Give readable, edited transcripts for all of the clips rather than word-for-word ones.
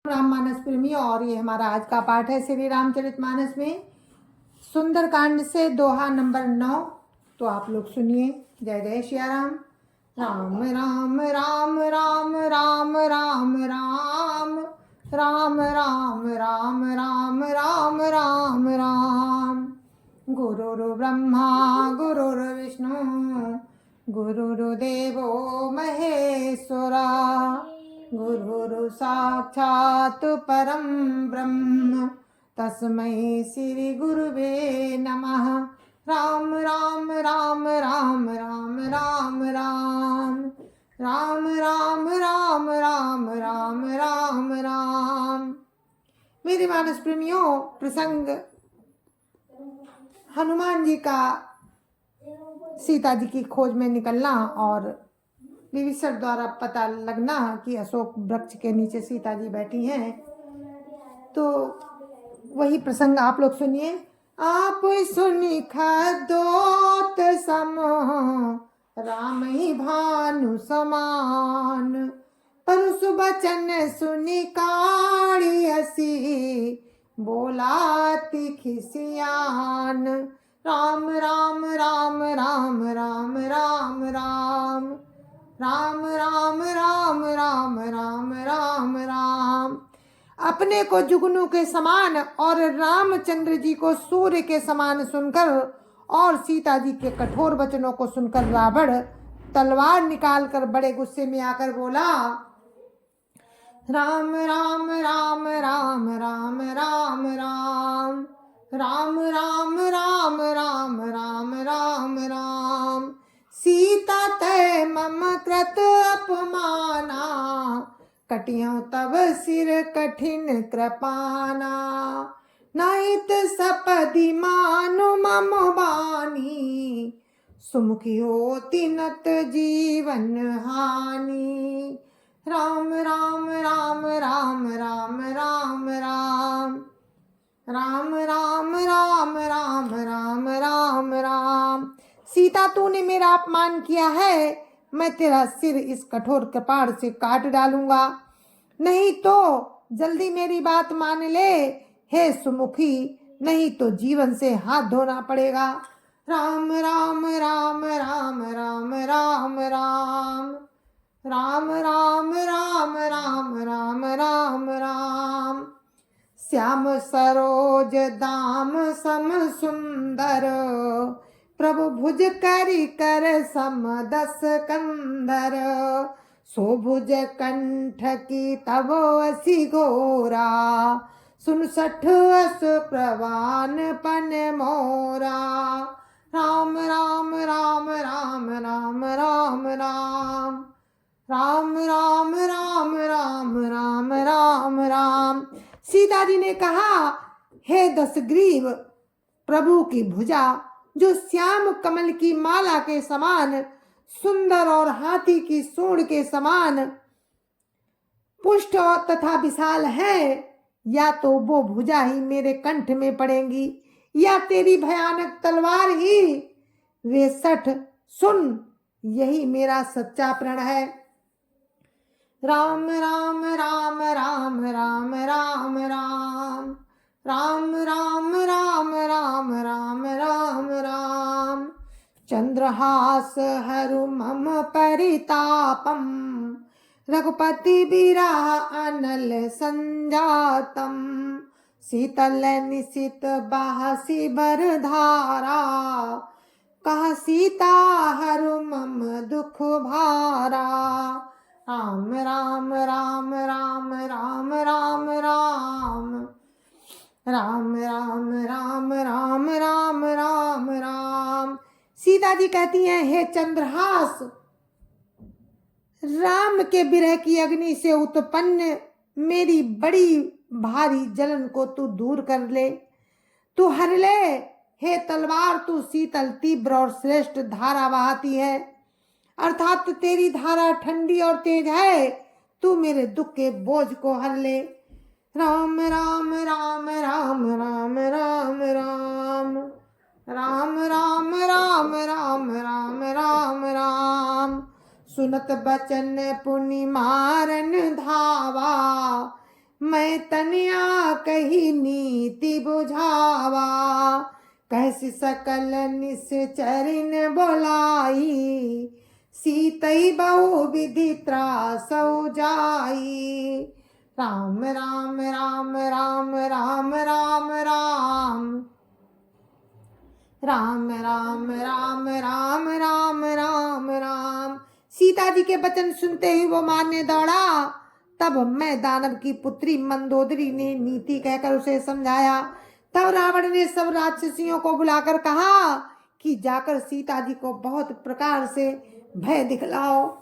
राममानस प्रेमियों, और ये हमारा आज का पाठ है श्री रामचरितमानस में सुंदरकांड से दोहा नंबर 9। तो आप लोग सुनिए। जय जय सिया राम। राम राम राम राम राम राम राम राम राम राम राम राम राम राम। गुरुर्ब्रह्मा गुरुर्विष्णु गुरुर्देवो महेश्वरा गुरुर् साक्षात् परं ब्रह्म तस्मै श्री गुरुवे नमः। राम राम राम राम राम राम राम राम राम राम राम राम राम राम। मेरे मानस प्रेमियों, प्रसंग हनुमान जी का सीता जी की खोज में निकलना और विभीषण द्वारा पता लगना कि अशोक वृक्ष के नीचे सीता जी बैठी हैं। तो वही प्रसंग आप लोग सुनिए। आप सुनि खदोत सम राम ही भानु समान, परुष बचन सुनि काढ़ी हसी बोला खिसियान। राम राम राम राम राम राम राम राम राम राम राम राम राम राम। अपने को जुगनू के समान और रामचंद्र जी को सूर्य के समान सुनकर और सीता जी के कठोर वचनों को सुनकर रावण तलवार निकालकर बड़े गुस्से में आकर बोला, राम राम राम राम राम राम राम राम राम राम राम राम राम राम। सीता तय मम कृत अपमाना, कटियों तब सिर कठिन कृपाना। नाहित सपदि मानु मम बानी, सुमुखी होती नत जीवन हानि। राम राम राम राम राम राम राम राम राम राम राम राम राम राम। सीता, तूने मेरा अपमान किया है, मैं तेरा सिर इस कठोर कपाड़ से काट डालूंगा। नहीं तो जल्दी मेरी बात मान ले हे सुमुखी, नहीं तो जीवन से हाथ धोना पड़ेगा। राम राम राम राम राम राम राम राम राम राम राम राम राम राम। श्याम सरोज दाम सम सुंदर, प्रभु भुज करी कर सम दस कंधर। सोभुज कंठ की तब असी गोरा, सुन सठ अस प्रवान पन मोरा। राम राम राम राम राम राम राम राम राम राम राम राम राम राम। सीता जी ने कहा, हे दशग्रीव, प्रभु की भुजा जो श्याम कमल की माला के समान सुंदर और हाथी की सूंड के समान पुष्ट तथा विशाल है, या तो वो भुजा ही मेरे कंठ में पड़ेंगी या तेरी भयानक तलवार ही वे सठ। सुन, यही मेरा सच्चा प्रण है। राम राम राम राम राम राम राम राम राम राम राम राम राम राम। चंद्रहास हरु मम परितापम, रघुपति बिरह अनल संजातम। शीतल निशित बाहसी बर धारा, कह सीता हरु मम दुख भारा। राम राम राम राम राम राम राम राम राम राम राम राम राम राम। सीता जी कहती हैं, हे चंद्रहास, राम के विरह की अग्नि से उत्पन्न मेरी बड़ी भारी जलन को तू दूर कर ले, तू हर ले। हे तलवार, तू शीतल तीव्र और श्रेष्ठ धारा बहाती है, अर्थात तेरी धारा ठंडी और तेज है, तू मेरे दुख के बोझ को हर ले। राम राम राम राम राम राम राम राम राम राम राम राम राम राम। सुनत बचन पुनि मारन धावा, मैं तनिया कही नीति बुझावा, कहसि सकल निश्चरिन बोलाई, सीतई बहु विधि त्रासौ जाई। राम राम राम राम राम राम राम राम राम राम राम राम राम राम। सीता जी के वचन सुनते ही वो मारने दौड़ा। तब मैं दानव की पुत्री मंदोदरी ने नीति कहकर उसे समझाया। तब रावण ने सब राक्षसियों को बुलाकर कहा कि जाकर सीता जी को बहुत प्रकार से भय दिखलाओ।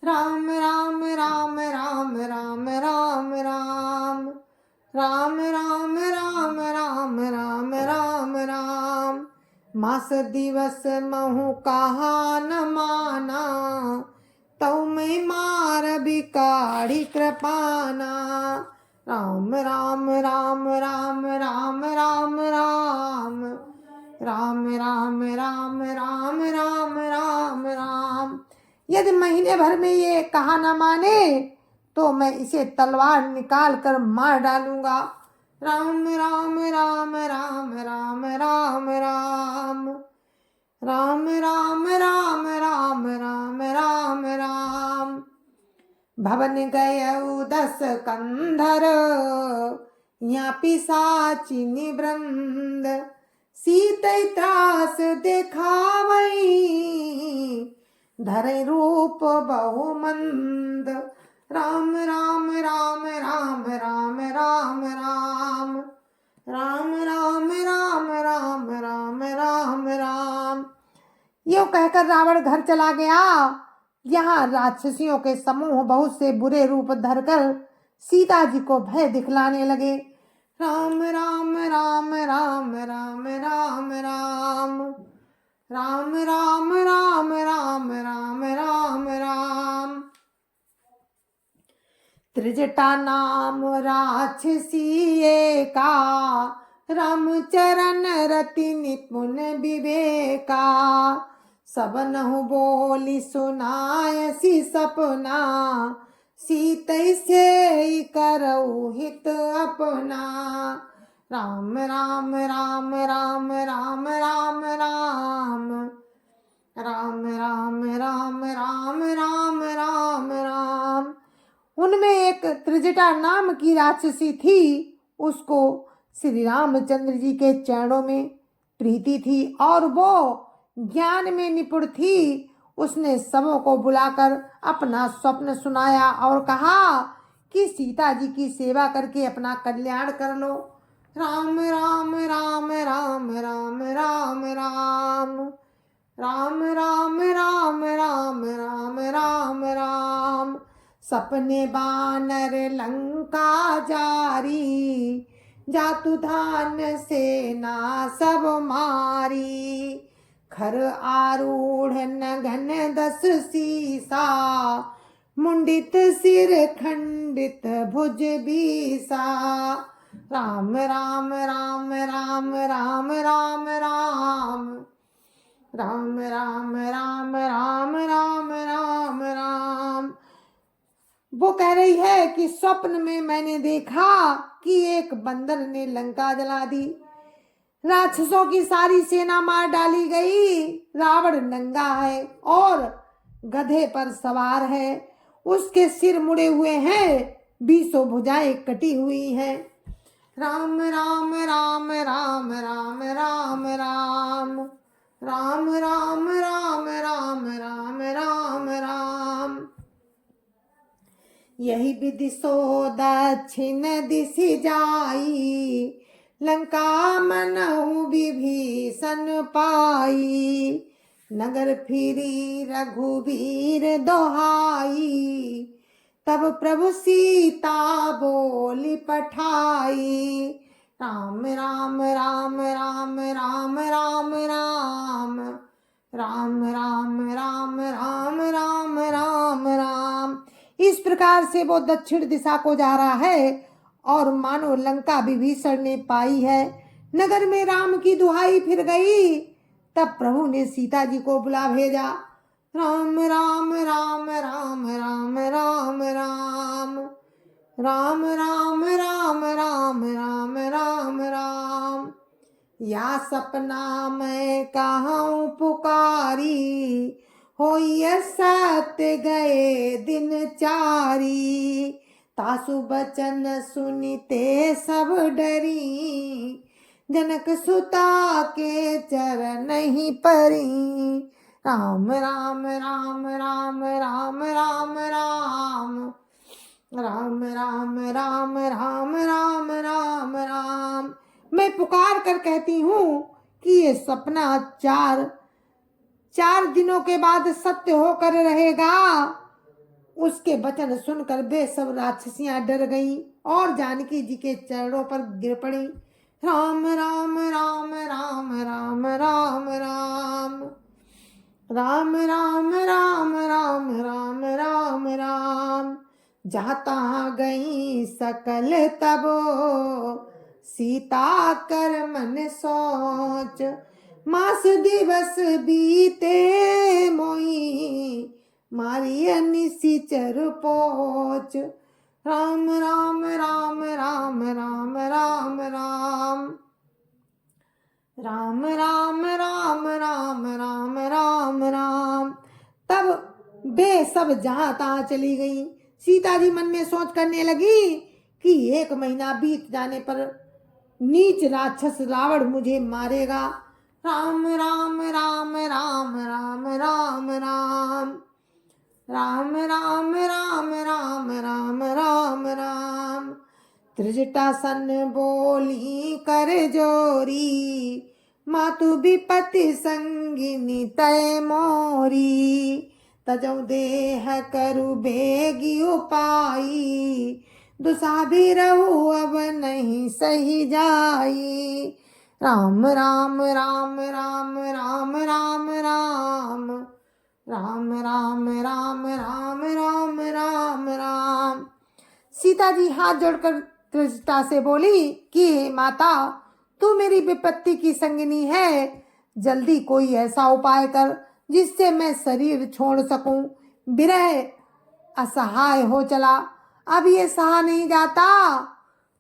राम राम राम राम राम राम राम राम राम राम राम राम राम राम। मास दिवस महु कहा न माना, तौ मैं मार बिकाड़ी कृपाना। राम राम राम राम राम राम राम राम राम राम राम राम राम राम। यदि महीने भर में ये कहा न माने तो मैं इसे तलवार निकाल कर मार डालूंगा। राम राम राम राम राम राम राम राम राम राम राम राम राम राम। भवन गयउ 10 कंधर, या पिशाचिनी वृंद, सीतै त्रास देखावई, धरे रूप बहुमंद। राम राम राम राम राम राम राम राम राम राम राम राम राम राम। यो कहकर रावण घर चला गया। यहाँ राक्षसियों के समूह बहुत से बुरे रूप धरकर सीता जी को भय दिखलाने लगे। राम राम राम राम राम राम राम राम राम राम राम राम राम राम। त्रिजटा नाम राक्षसी एका, रामचरण रति निपुण विवेका। सबनहु बोली सुनायसी सपना, सीतै से करऊ हित अपना। राम राम राम राम राम राम राम राम राम राम राम राम राम राम। उनमें एक त्रिजटा नाम की राक्षसी थी। उसको श्री रामचंद्र जी के चरणों में प्रीति थी और वो ज्ञान में निपुण थी। उसने सबों को बुलाकर अपना स्वप्न सुनाया और कहा कि सीता जी की सेवा करके अपना कल्याण कर लो। राम राम राम राम राम राम राम राम राम राम राम राम राम राम। सपने बानर लंका जारी, जातु धान सेना सब मारी। खर आरूढ़ नगन 10 सीसा, मुंडित सिर खंडित भुज बीसा। राम राम राम राम राम राम राम राम राम राम राम राम राम राम। वो कह रही है कि स्वप्न में मैंने देखा कि एक बंदर ने लंका जला दी, राक्षसों की सारी सेना मार डाली गई। रावण नंगा है और गधे पर सवार है, उसके सिर मुड़े हुए हैं, 20 भुजाएं कटी हुई हैं। राम राम राम राम राम राम राम राम राम राम राम राम राम राम। यही विधि सो दक्षिण दिशि जाई, लंका मनहु विभीषण पाई। नगर फिरी रघुवीर दोहाई, तब प्रभु सीता बोली पठाई। राम राम राम राम राम राम राम राम राम राम राम राम राम राम। इस प्रकार से वो दक्षिण दिशा को जा रहा है और मानो लंका विभीषण ने पाई है। नगर में राम की दुहाई फिर गई। तब प्रभु ने सीता जी को बुला भेजा। राम राम राम राम राम राम राम राम राम राम राम राम राम राम। या सपना मैं कहाँ पुकारी, होई सत्य गए दिन चारी। तासु बचन सुनिते सब डरी, जनक सुता के चरण ही परी। राम राम राम राम राम राम राम राम राम राम राम राम राम राम। मैं पुकार कर कहती हूँ कि ये सपना चार दिनों के बाद सत्य होकर रहेगा। उसके वचन सुनकर वे सब राक्षसियां डर गईं और जानकी जी के चरणों पर गिर पड़ी। राम राम राम राम राम राम राम राम राम राम राम राम राम राम। जहाँ तहाँ गई सकल तबो, सीता कर मन सोच। मास दिवस बीते मोई, मारी निशिचर पोच। राम राम राम राम राम राम राम राम राम राम राम राम राम राम। तब वे सब जहाँ तहाँ चली गई। सीता जी मन में सोच करने लगी कि 1 महीना बीत जाने पर नीच राक्षस रावण मुझे मारेगा। राम राम राम राम राम राम राम राम राम राम राम राम राम राम। त्रिजटासन बोली कर जोरी, मातु विपत्ति संगिनी तय मोरी। तजौ देह करु बेगी उपाई, दुसाभी रहू अब नहीं सही जाई। राम राम राम राम राम राम राम राम राम राम राम राम राम राम। सीता जी हाथ जोड़कर त्रिजटा से बोली कि हे माता, तू मेरी विपत्ति की संगिनी है, जल्दी कोई ऐसा उपाय कर जिससे मैं शरीर छोड़ सकूं। विरह असहाय हो चला, अब ये सहा नहीं जाता।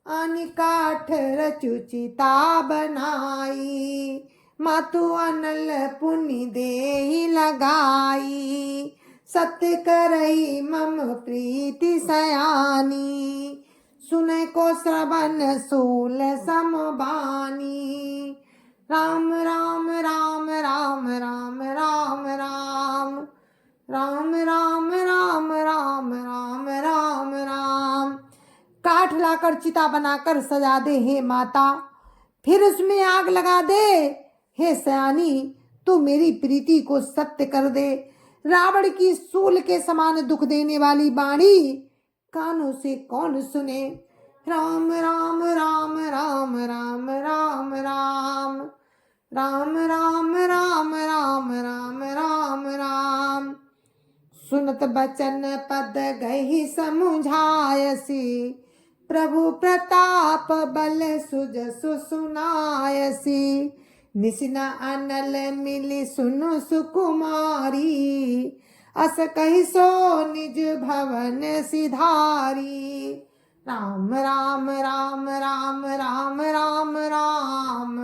अनिकाठ रचुचिता बनाई, मातु अनल पुनि देहि लगाई। सत्य करई मम प्रीति सयानी, सुने को श्रवण सूल समबानी। राम राम राम राम राम राम राम राम राम राम राम राम राम राम। काठ लाकर चिता बनाकर सजा दे हे माता, फिर उसमें आग लगा दे। हे सयानी, तू मेरी प्रीति को सत्य कर दे। रावण की सूल के समान दुख देने वाली बाणी कानों से कौन सुने। राम राम राम राम राम राम राम राम राम राम राम राम राम राम। सुनत बचन पद गही समुझायसी, प्रभु प्रताप बल सुजसु सुनायसी। निसिना अनल मिली सुनु सुकुमारी, अस कहि सो निज भवन सिधारी। राम राम राम राम राम राम राम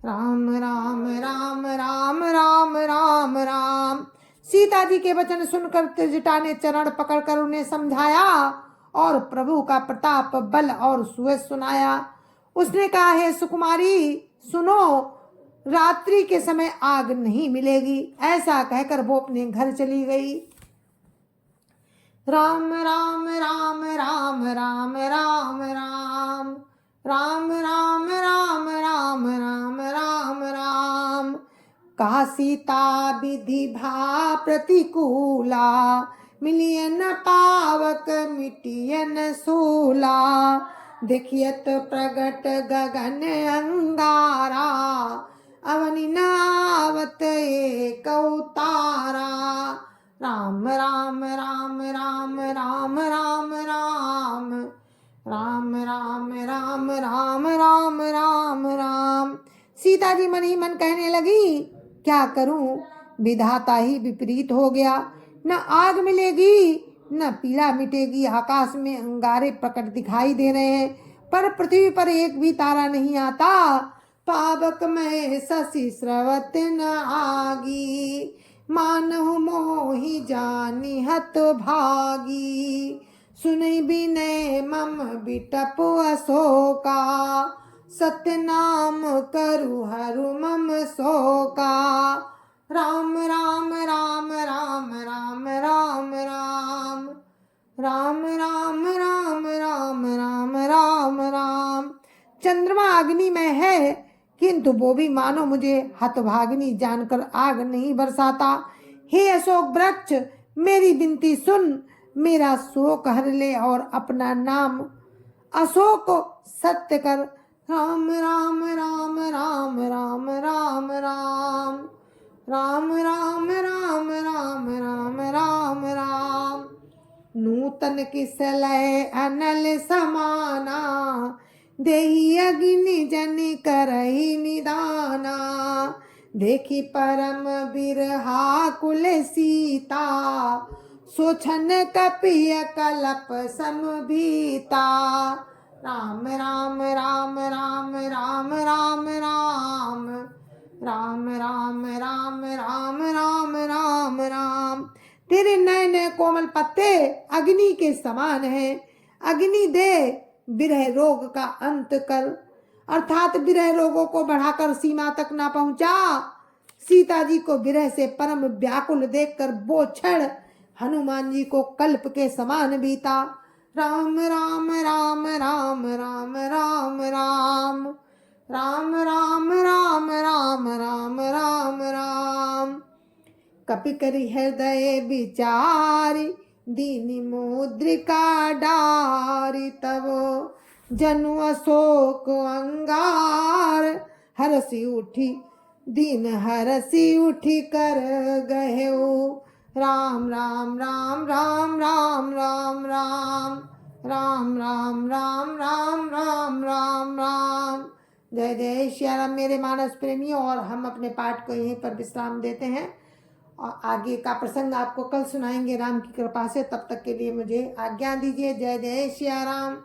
राम राम राम राम राम राम राम। सीता जी के वचन सुनकर त्रिजटा ने चरण पकड़कर उन्हें समझाया और प्रभु का प्रताप बल और सुयश सुनाया। उसने कहा, हे सुकुमारी सुनो, रात्रि के समय आग नहीं मिलेगी। ऐसा कहकर वो अपने घर चली गई। राम राम राम राम राम राम राम राम राम राम राम राम राम राम। कहा सीता विधि भा प्रतिकूला, मिलियन पावक मिटियन सूला। देखियत प्रगट गगन अंगारा, अवनि नावत एक उतारा। राम राम राम राम राम राम राम राम राम राम राम राम राम राम। सीता जी मन ही मन कहने लगी, क्या करूं, विधाता ही विपरीत हो गया। न आग मिलेगी न पीड़ा मिटेगी। आकाश में अंगारे प्रकट दिखाई दे रहे हैं, पर पृथ्वी पर एक भी तारा नहीं आता। पावक में शशि स्रवत न आगी, मानहु मोहि जानि हत भागी। सुनि बिनय मम बिटप अशोका, सत्य नाम करु हरु मम शोका। राम राम राम राम राम राम राम राम राम राम राम राम राम राम। चंद्रमा अग्नि में है, किंतु वो भी मानो मुझे हतभागिनी जानकर आग नहीं बरसाता। हे अशोक वृक्ष, मेरी विनती सुन, मेरा शोक हर ले और अपना नाम अशोक सत्य कर। राम राम राम राम राम राम राम राम राम राम राम राम राम राम। नूतन किसलय अनल समाना, देहि अग्नि जन करहि निदाना। देखी परम बिरहा कुल सीता, सोछन कपिय कलप समभीता। राम राम राम राम राम राम राम राम राम राम राम राम राम राम। तेरे नए नए कोमल पत्ते अग्नि के समान हैं। अग्नि दे, विरह रोग का अंत कर, अर्थात विरह रोगों को बढ़ाकर सीमा तक ना पहुंचा। सीता जी को विरह से परम व्याकुल देखकर वो क्षण हनुमान जी को कल्प के समान बीता। राम राम राम राम राम राम राम राम राम राम राम राम राम राम। कपि करि हृदय विचारि, दीनि मुद्रिका डारि। तब जनु अशोक अंगार, हरसि उठी दीन हरसि उठी कर गहेऊ। राम राम राम राम राम राम राम राम राम राम राम राम राम राम। जय जय श्री राम मेरे मानस प्रेमियों। और हम अपने पाठ को यहीं पर विश्राम देते हैं और आगे का प्रसंग आपको कल सुनाएंगे राम की कृपा से। तब तक के लिए मुझे आज्ञा दीजिए। जय जय श्री राम,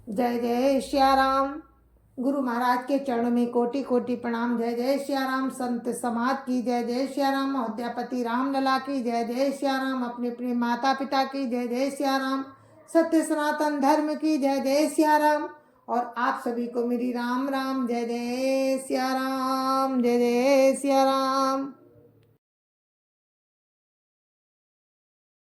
जय जय श्री राम। गुरु महाराज के चरणों में कोटि कोटि प्रणाम। जय जय श्री राम। संत समाज की जय जय श्री राम। अयोध्यापति राम लला की जय जय श्री राम। अपने प्रिय माता पिता की जय जय श्री राम। सत्य सनातन धर्म की जय जय श्री राम। और आप सभी को मेरी राम राम। जय जय श्री राम, जय जय श्री राम।